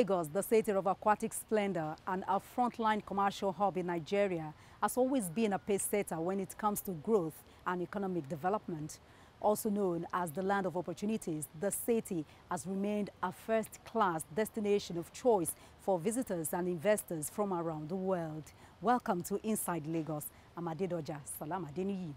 Lagos, the city of aquatic splendor and a frontline commercial hub in Nigeria, has always been a pace-setter when it comes to growth and economic development. Also known as the land of opportunities, the city has remained a first-class destination of choice for visitors and investors from around the world. Welcome to Inside Lagos. I'm Adedoja Salam Adeniyi.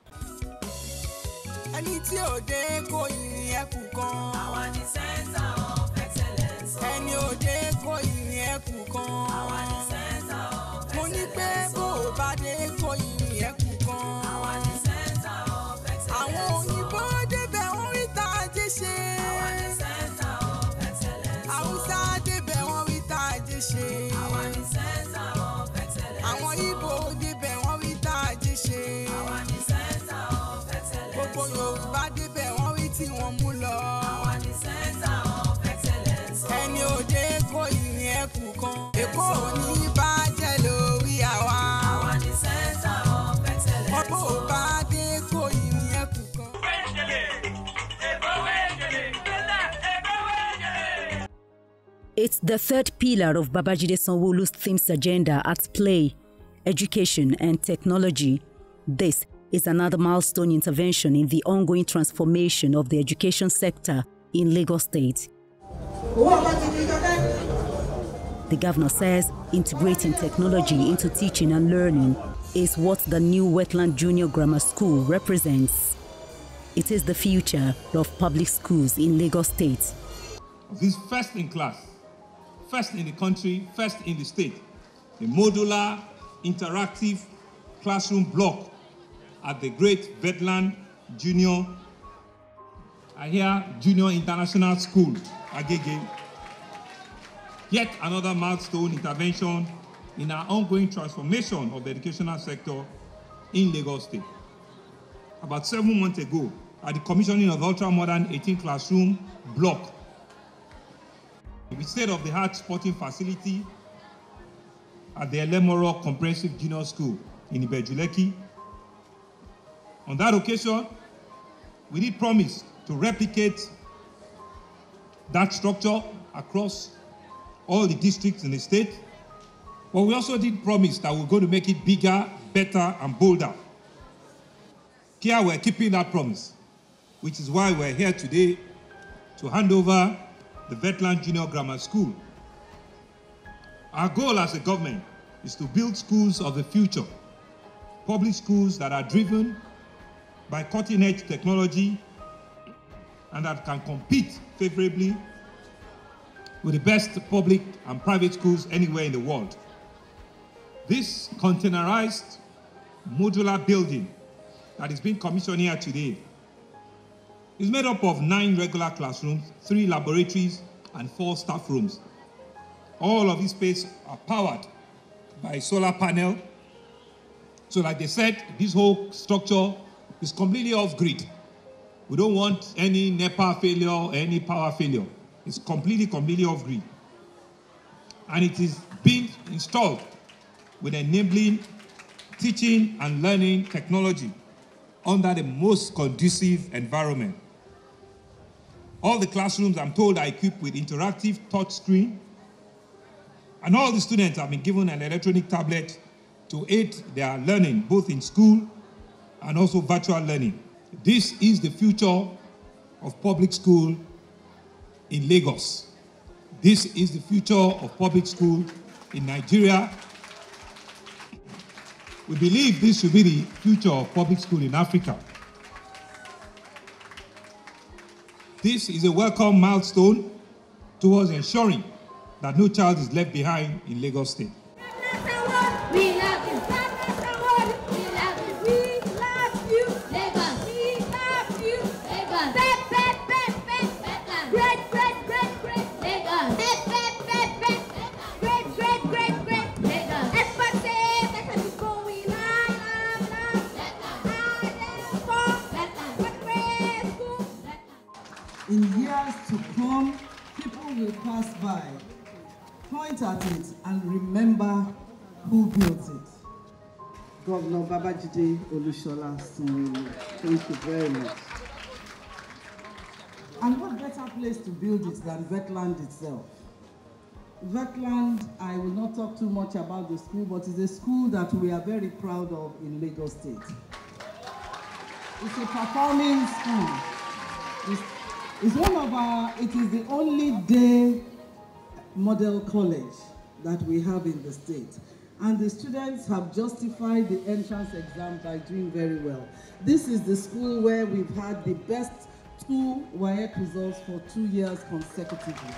It's the third pillar of Babajide SANWO-OLU's themes agenda at play: education and technology. This is another milestone intervention in the ongoing transformation of the education sector in Lagos State. The governor says integrating technology into teaching and learning is what the new Wetland Junior Grammar School represents. It is the future of public schools in Lagos State. This first in class, first in the country, first in the state, a modular, interactive classroom block at the great Wetland Junior International School, AGEGE. Yet another milestone intervention in our ongoing transformation of the educational sector in Lagos State. About 7 months ago, at the commissioning of the ultra-modern 18-classroom block, with state-of-the-art sporting facility at the Elemoro Comprehensive Junior School in Ibejuleki. On that occasion, we did promise to replicate that structure across all the districts in the state, but we also did promise that we're going to make it bigger, better, and bolder. Here we're keeping that promise, which is why we're here today to hand over the Wetland Junior Grammar School. Our goal as a government is to build schools of the future, public schools that are driven by cutting-edge technology and that can compete favorably with the best public and private schools anywhere in the world. This containerized modular building that is being commissioned here today is made up of 9 regular classrooms, 3 laboratories, and 4 staff rooms. All of these spaces are powered by a solar panel. So like they said, this whole structure is completely off-grid. We don't want any NEPA failure or any power failure. It's completely off-grid. And it is being installed with enabling teaching and learning technology under the most conducive environment. All the classrooms, I'm told, are equipped with interactive touch screen, and all the students have been given an electronic tablet to aid their learning, both in school and also virtual learning. This is the future of public school in Lagos. This is the future of public school in Nigeria. We believe this should be the future of public school in Africa. This is a welcome milestone towards ensuring that no child is left behind in Lagos State. In years to come, people will pass by, point at it, and remember who built it. Governor Babajide Olushola SANWO-OLU, thank you very much. And what better place to build it than Wetland itself? Wetland, I will not talk too much about the school, but it's a school that we are very proud of in Lagos State. It's a performing school. It is the only day model college that we have in the state. And the students have justified the entrance exam by doing very well. This is the school where we've had the best 2 WAEC results for 2 years consecutively.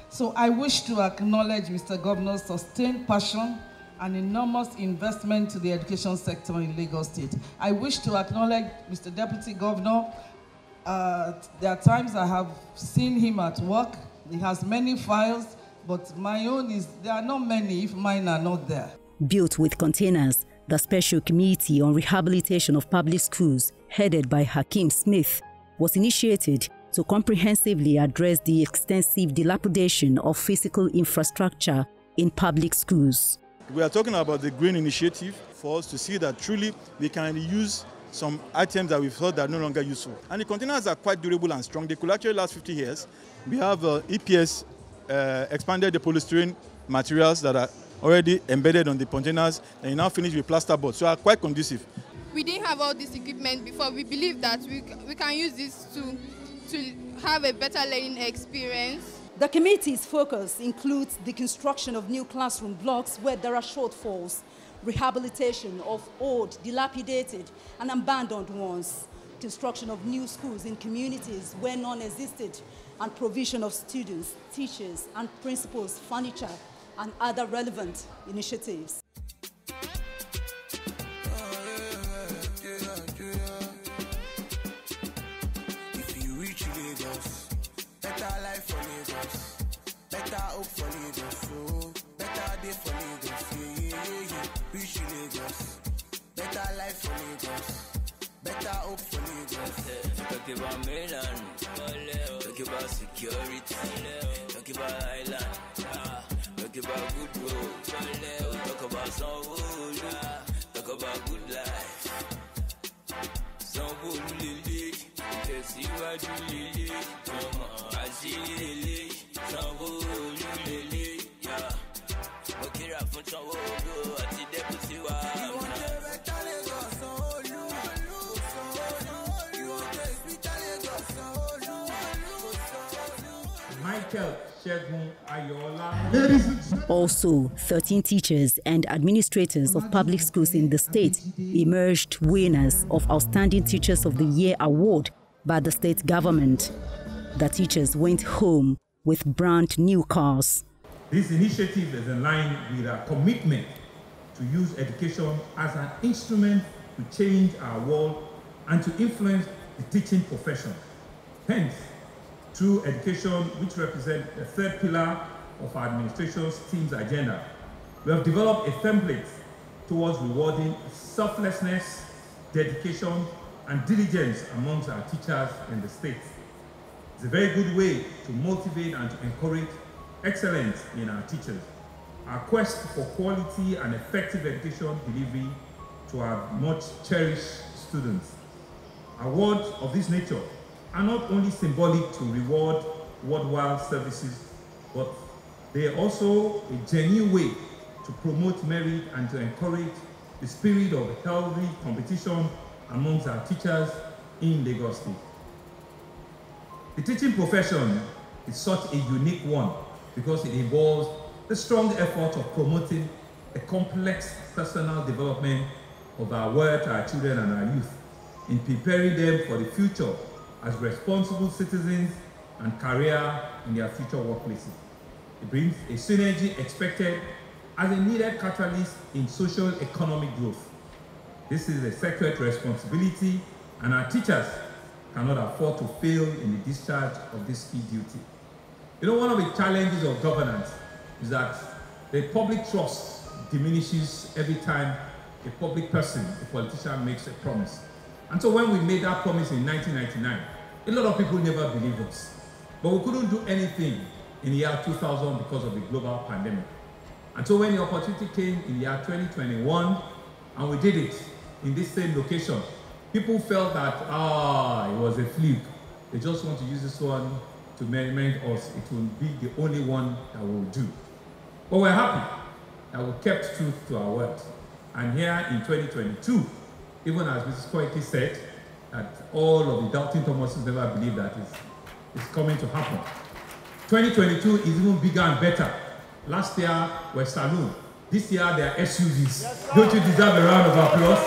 So I wish to acknowledge Mr. Governor's sustained passion and enormous investment to the education sector in Lagos State. I wish to acknowledge Mr. Deputy Governor. There are times I have seen him at work. He has many files, but my own there are not many if mine are not there. Built with containers, the Special Committee on Rehabilitation of Public Schools, headed by Hakeem Smith, was initiated to comprehensively address the extensive dilapidation of physical infrastructure in public schools. We are talking about the Green Initiative for us to see that truly we can use some items that we thought are no longer useful. And the containers are quite durable and strong. They could actually last 50 years. We have EPS expanded the polystyrene materials that are already embedded on the containers, and now finished with plasterboard, so are quite conducive. We didn't have all this equipment before. We believe that we can use this to have a better learning experience. The committee's focus includes the construction of new classroom blocks where there are shortfalls, rehabilitation of old, dilapidated and abandoned ones, construction of new schools in communities where none existed, and provision of students, teachers and principals, furniture and other relevant initiatives. If you reach Lagos, better life for Lagos, better hope for Lagos, oh, better day for Lagos, reach Lagos, better life for Lagos, better hope for Lagos. Talk about mainland, talk about security, talk about island, talk about good road, talk about SANWO-OLU, talk about good life. SANWO-OLU lele, tẹ̀síwájú lele, ọmọ àṣírí lele, SANWO-OLU lele, mo kíra fún SANWO-OLU àti deputy wa. Also, 13 teachers and administrators of public schools in the state emerged winners of Outstanding Teachers of the Year award by the state government. The teachers went home with brand new cars. This initiative is in line with our commitment to use education as an instrument to change our world and to influence the teaching profession. Hence, through education, which represents the third pillar of our administration's team's agenda, we have developed a template towards rewarding selflessness, dedication, and diligence amongst our teachers in the state. It's a very good way to motivate and to encourage excellence in our teachers. Our quest for quality and effective education delivery to our much cherished students. Awards of this nature are not only symbolic to reward worthwhile services, but they are also a genuine way to promote merit and to encourage the spirit of healthy competition amongst our teachers in Lagos State. The teaching profession is such a unique one because it involves the strong effort of promoting the complex personal development of our work, our children and our youth, in preparing them for the future as responsible citizens and career in their future workplaces. It brings a synergy expected as a needed catalyst in social economic growth. This is a sacred responsibility, and our teachers cannot afford to fail in the discharge of this key duty. You know, one of the challenges of governance is that the public trust diminishes every time a public person, a politician, makes a promise. And so when we made that promise in 1999, a lot of people never believed us. But we couldn't do anything in the year 2000 because of the global pandemic. And so when the opportunity came in the year 2021, and we did it in this same location, people felt that, it was a fluke. They just want to use this one to merriment us, it will be the only one that will do. But we're happy that we kept true to our word. And here in 2022, even as Mrs. Koiki said, that all of the doubting Thomases never believed that it's coming to happen. 2022 is even bigger and better. Last year were saloon. This year they are SUVs. Yes, don't you deserve a round of applause?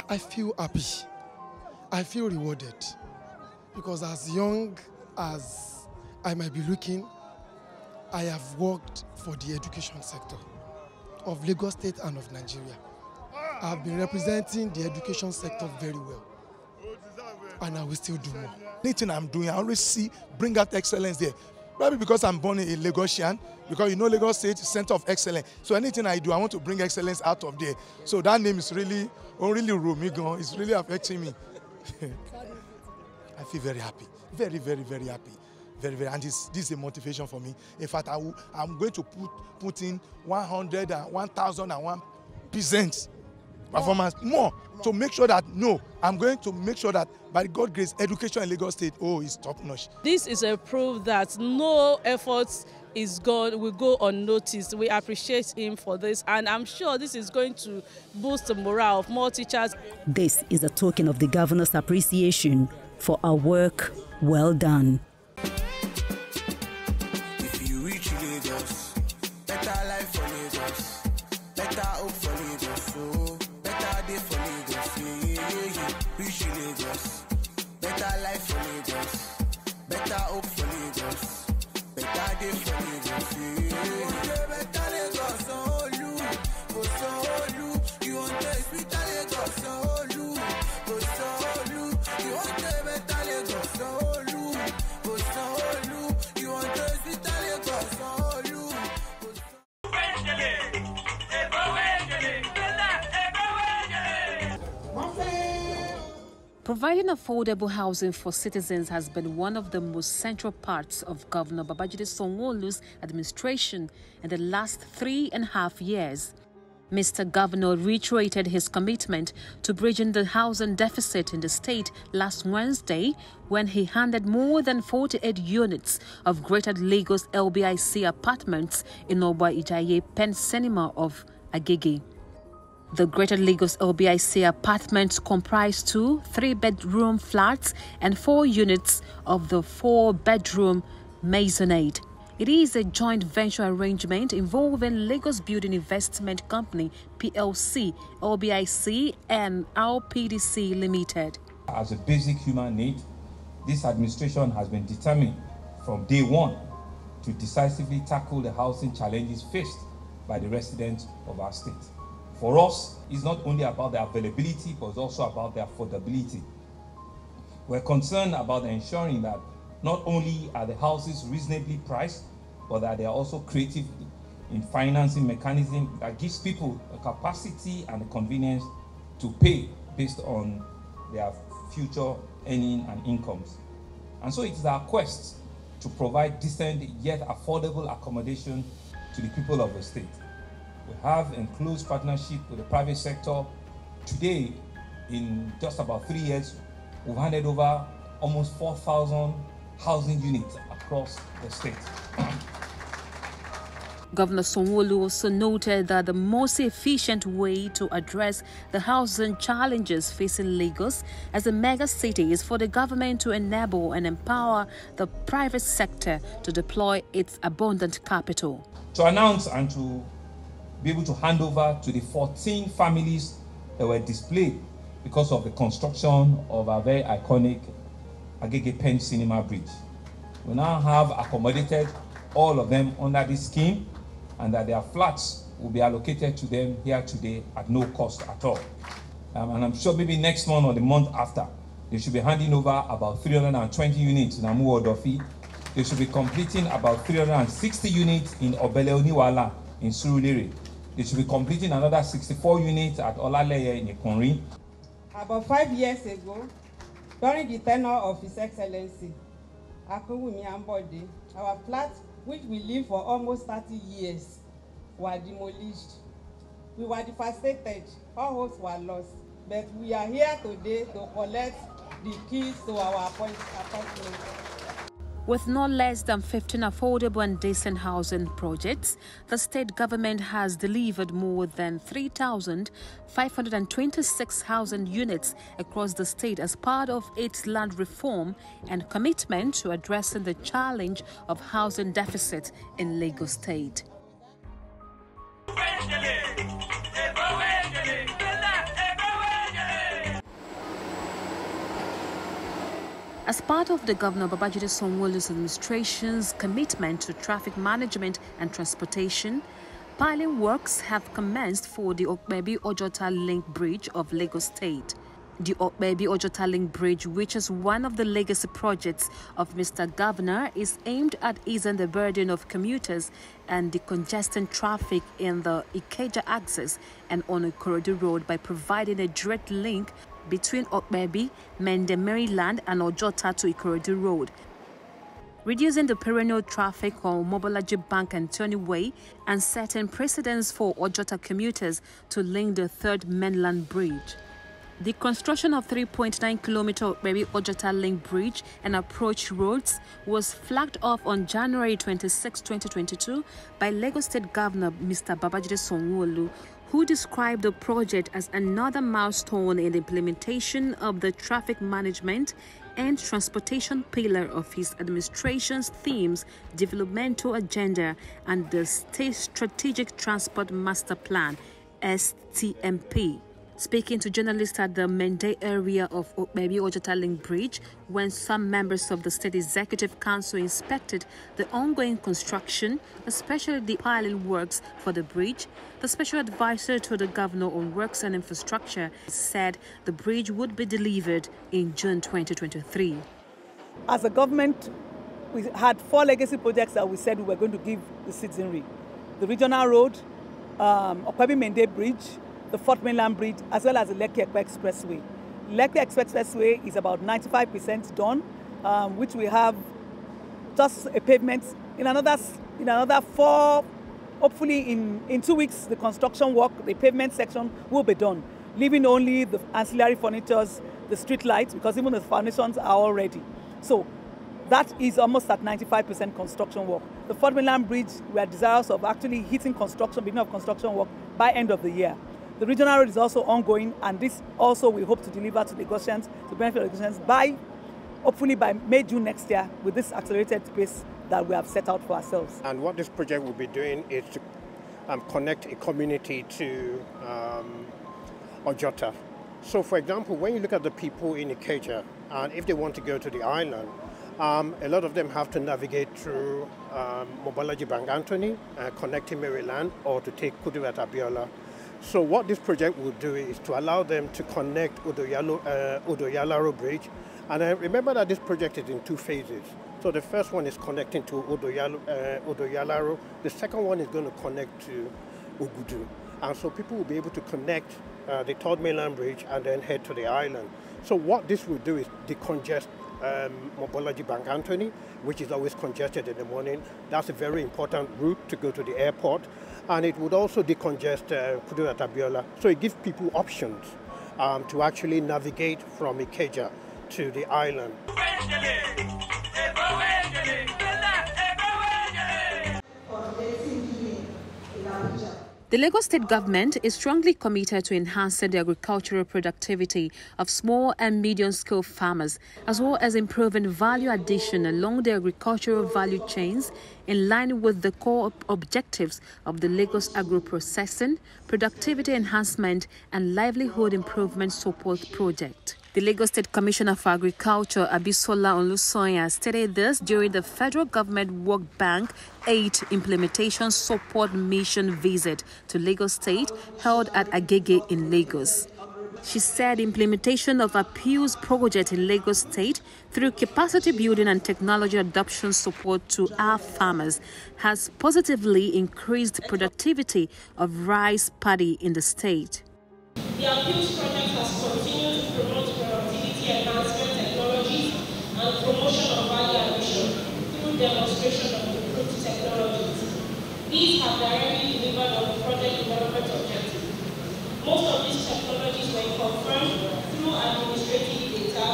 I feel happy. I feel rewarded. Because as young as I might be looking, I have worked for the education sector of Lagos State and of Nigeria. I have been representing the education sector very well, and I will still do more. Anything I'm doing, I always bring out excellence there. Probably because I'm born in Lagosian, because you know Lagos State is center of excellence. So anything I do, I want to bring excellence out of there. So that name is really Romigon. It's really affecting me. I feel very happy, very, very, very happy. Very, very, and this is a motivation for me. In fact, I'm going to put in 1,001% performance more to make sure that I'm going to make sure that by God's grace, education in Lagos State is top notch. This is a proof that no efforts will go unnoticed. We appreciate him for this, and I'm sure this is going to boost the morale of more teachers. This is a token of the governor's appreciation for our work well done. Providing affordable housing for citizens has been one of the most central parts of Governor Babajide Sanwo-Olu's administration in the last 3.5 years. Mr. Governor reiterated his commitment to bridging the housing deficit in the state last Wednesday when he handed more than 48 units of Greater Lagos LBIC apartments in Oba Ijaye Pen Cinema of Agege. The Greater Lagos LBIC apartments comprise 2 3-bedroom flats and 4 units of the 4-bedroom maisonette. It is a joint venture arrangement involving Lagos Building Investment Company PLC, LBIC and RPDC Limited. As a basic human need, this administration has been determined from day one to decisively tackle the housing challenges faced by the residents of our state. For us, it's not only about the availability, but it's also about the affordability. We're concerned about ensuring that not only are the houses reasonably priced, but that they are also creative in financing mechanism that gives people the capacity and the convenience to pay based on their future earning and incomes. And so it is our quest to provide decent yet affordable accommodation to the people of the state. We have in close partnership with the private sector. Today, in just about 3 years, we've handed over almost 4,000 housing units across the state. Governor Sanwo-Olu also noted that the most efficient way to address the housing challenges facing Lagos as a mega city is for the government to enable and empower the private sector to deploy its abundant capital. To announce and to be able to hand over to the 14 families that were displaced because of the construction of our very iconic Agege Pen Cinema Bridge. We now have accommodated all of them under this scheme, and that their flats will be allocated to them here today at no cost at all. And I'm sure maybe next month or the month after, they should be handing over about 320 units in Amuodofi. They should be completing about 360 units in Obeleoniwala in Surulere. They should be completing another 64 units at Olaleye in Ikonri. About 5 years ago, during the tenure of His Excellency, Akunwumi Ambode, our flats, which we lived for almost 30 years, were demolished. We were devastated, all homes were lost. But we are here today to collect the keys to our appointment. With no less than 15 affordable and decent housing projects, the state government has delivered more than 3,526 housing units across the state as part of its land reform and commitment to addressing the challenge of housing deficit in Lagos State. As part of the Governor Babajide Sanwo-Olu's administration's commitment to traffic management and transportation, piling works have commenced for the OPEBI-OJOTA link bridge of Lagos State. The OPEBI-OJOTA link bridge, which is one of the legacy projects of Mr. Governor, is aimed at easing the burden of commuters and decongesting traffic in the Ikeja axis and on Ikorodu Road by providing a direct link between OPEBI, Mende, Maryland and OJOTA to Ikorodu Road, reducing the perennial traffic on Mobolaji Bank and Tony Way and setting precedents for OJOTA commuters to link the third mainland bridge. The construction of 3.9-kilometer OPEBI-OJOTA link bridge and approach roads was flagged off on January 26, 2022 by Lagos State Governor Mr. Babajide Sanwo-Olu, who described the project as another milestone in the implementation of the traffic management and transportation pillar of his administration's themes, developmental agenda, and the State Strategic Transport Master Plan, STMP. Speaking to journalists at the Mende area of OPEBI-OJOTA link bridge, when some members of the State Executive Council inspected the ongoing construction, especially the piling works for the bridge, the Special Advisor to the Governor on Works and Infrastructure said the bridge would be delivered in June 2023. As a government, we had 4 legacy projects that we said we were going to give the citizenry. The regional road, OPEBI-Mende bridge, the Fourth Mainland Bridge, as well as the Lekki-Ekpe Expressway. Lekki Expressway is about 95% done, which we have just a pavement. In another 4, hopefully in 2 weeks, the construction work, the pavement section will be done, leaving only the ancillary furnitures, the street lights, because even the foundations are all ready. So that is almost at 95% construction work. The Fourth Mainland Bridge, we are desirous of actually hitting construction, beginning of construction work by end of the year. The regional road is also ongoing, and this also we hope to deliver to Lagosians, to benefit Lagosians hopefully by May, June next year, with this accelerated pace that we have set out for ourselves. And what this project will be doing is to connect a community to OJOTA. So for example, when you look at the people in Ikeja, and if they want to go to the island, a lot of them have to navigate through Mobolaji Bank Anthony, connecting Maryland, or to take Kudu at Abiola. So what this project will do is to allow them to connect Odoyalaro Bridge. And remember that this project is in 2 phases. So the first one is connecting to Odoyalaro. The second one is going to connect to Ogudu. And so people will be able to connect the Third Mainland Bridge and then head to the island. So what this will do is decongest Mobolaji Bank Anthony, which is always congested in the morning. That's a very important route to go to the airport. And it would also decongest Kudu at Abiola. So it gives people options to actually navigate from Ikeja to the island. The Lagos State government is strongly committed to enhancing the agricultural productivity of small and medium-scale farmers, as well as improving value addition along the agricultural value chains in line with the core objectives of the Lagos Agro-Processing, Productivity Enhancement and Livelihood Improvement Support Project. The Lagos State Commissioner for Agriculture, Abisola Olusoya, stated this during the Federal Government World Bank 8 Implementation Support Mission visit to Lagos State held at AGEGE in Lagos. She said implementation of Appeals project in Lagos State through capacity building and technology adoption support to our farmers has positively increased productivity of rice paddy in the state. The Appeals project has continued to promote productivity enhancement technologies and promotion of value addition through demonstration of improved technologies. These have directly delivered on the project development objective. Most of these technologies were confirmed through administrative data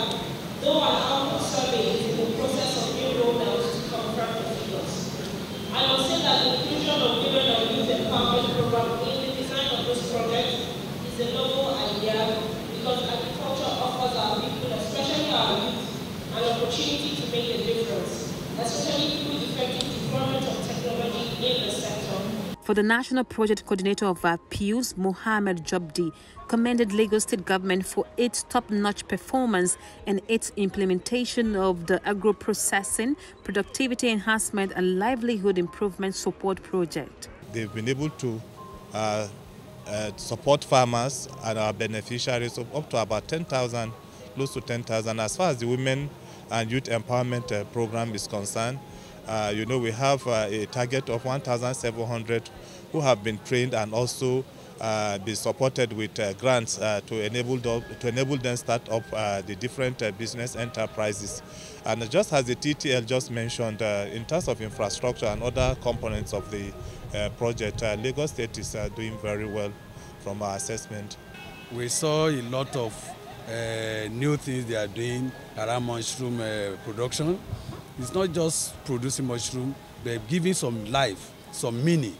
though our output survey is in the process of being rolled out to confirm the figures. I must say that the inclusion of women and youth empowerment program in the design of this project is a novel idea because agriculture offers our people, especially our youth, an opportunity to make a difference, especially through effective deployment of technology in the sector. For the National Project Coordinator of Appeals, Mohammed Jobdi, commended Lagos State Government for its top-notch performance in its implementation of the agro-processing, productivity enhancement and livelihood improvement support project. They've been able to support farmers and our beneficiaries of up to about 10,000, close to 10,000. As far as the women and youth empowerment program is concerned, we have a target of 1,700 who have been trained and also be supported with grants to enable them start up the different business enterprises. And just as the TTL just mentioned, in terms of infrastructure and other components of the project, Lagos State is doing very well from our assessment. We saw a lot of new things they are doing around mushroom production. It's not just producing mushroom, but giving some life, some meaning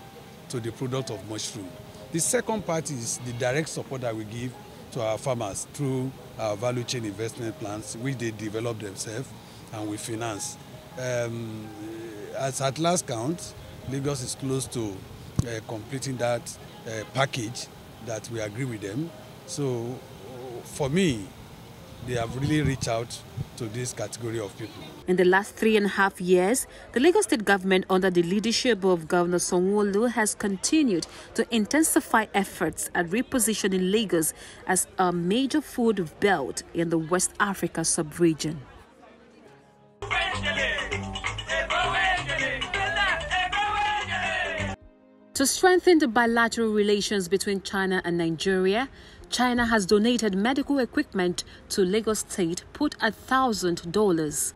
to the product of mushroom. The second part is the direct support that we give to our farmers through our value chain investment plans, which they develop themselves and we finance. As at last count, Lagos is close to completing that package that we agree with them. So for me, they have really reached out to this category of people. In the last 3.5 years, the Lagos State Government, under the leadership of Governor SANWO-OLU, has continued to intensify efforts at repositioning Lagos as a major food belt in the West Africa sub-region. To strengthen the bilateral relations between China and Nigeria, China has donated medical equipment to Lagos State put at $1,000.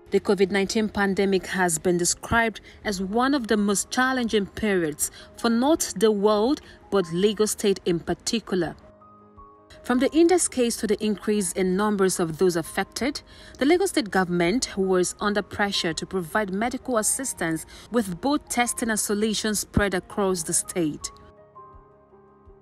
The COVID-19 pandemic has been described as one of the most challenging periods for not the world, but Lagos State in particular. From the index case to the increase in numbers of those affected, the Lagos State government was under pressure to provide medical assistance with both testing and solutions spread across the state.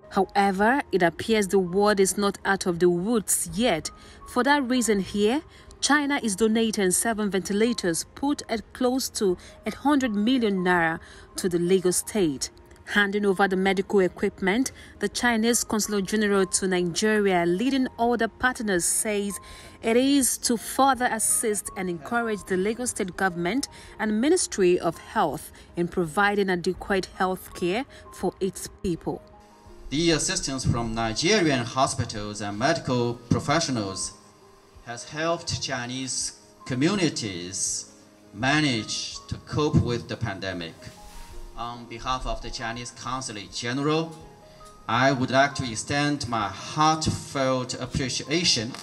However, it appears the world is not out of the woods yet. For that reason here, China is donating 7 ventilators put at close to 100 million naira to the Lagos State. Handing over the medical equipment, the Chinese Consul General to Nigeria, leading other partners, says it is to further assist and encourage the Lagos State government and Ministry of Health in providing adequate health care for its people. The assistance from Nigerian hospitals and medical professionals has helped Chinese communities manage to cope with the pandemic. On behalf of the Chinese Consulate General, I would like to extend my heartfelt appreciation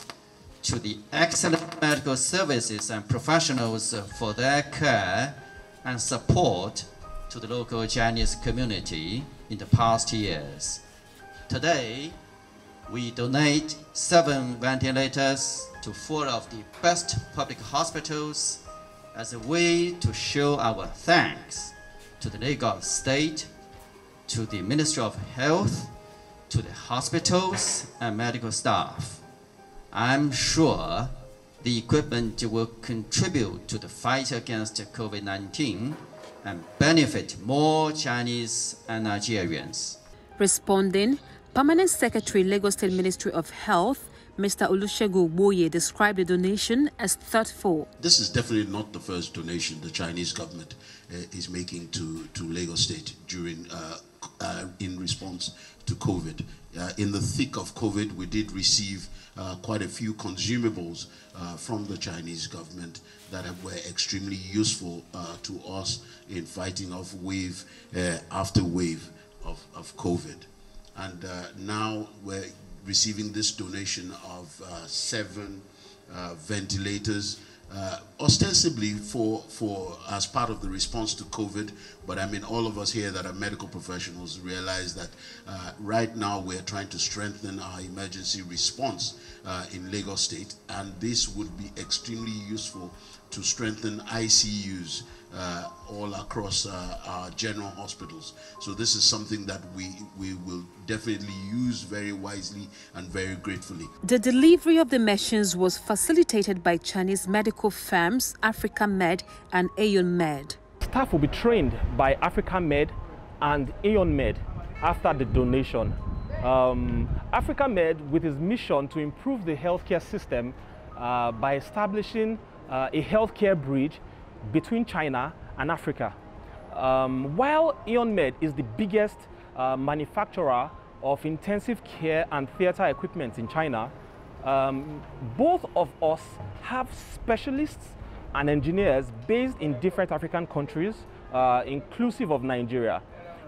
to the excellent medical services and professionals for their care and support to the local Chinese community in the past years. Today, we donate 7 ventilators to 4 of the best public hospitals as a way to show our thanks to the Lagos State, to the Ministry of Health, to the hospitals and medical staff. I'm sure the equipment will contribute to the fight against COVID-19 and benefit more Chinese and Nigerians. Responding, Permanent Secretary, Lagos State Ministry of Health, Mr. Olusegun Boye, described the donation as thoughtful. This is definitely not the first donation the Chinese government is making to Lagos State during in response to COVID. In the thick of COVID, we did receive quite a few consumables from the Chinese government that were extremely useful to us in fighting off wave after wave of COVID. And now we're receiving this donation of 7 ventilators ostensibly as part of the response to COVID, but I mean all of us here that are medical professionals realize that right now we're trying to strengthen our emergency response in Lagos State, and this would be extremely useful to strengthen ICUs all across our general hospitals. So this is something that we will definitely use very wisely and very gratefully. The delivery of the machines was facilitated by Chinese medical firms Africa Med and Aeon Med. Staff will be trained by Africa Med and Aeon Med after the donation. Africa Med, with its mission to improve the healthcare system by establishing a healthcare bridge between China and Africa. While Aeon Med is the biggest manufacturer of intensive care and theater equipment in China, both of us have specialists and engineers based in different African countries, inclusive of Nigeria.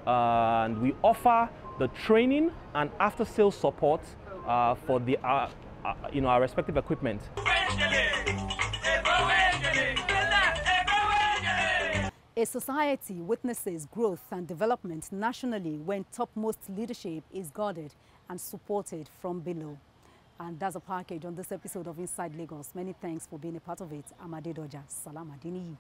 And we offer the training and after-sales support for the, our respective equipment. A society witnesses growth and development nationally when topmost leadership is guarded and supported from below. And that's a package on this episode of Inside Lagos. Many thanks for being a part of it. I'm Adedoja. Salam Adini.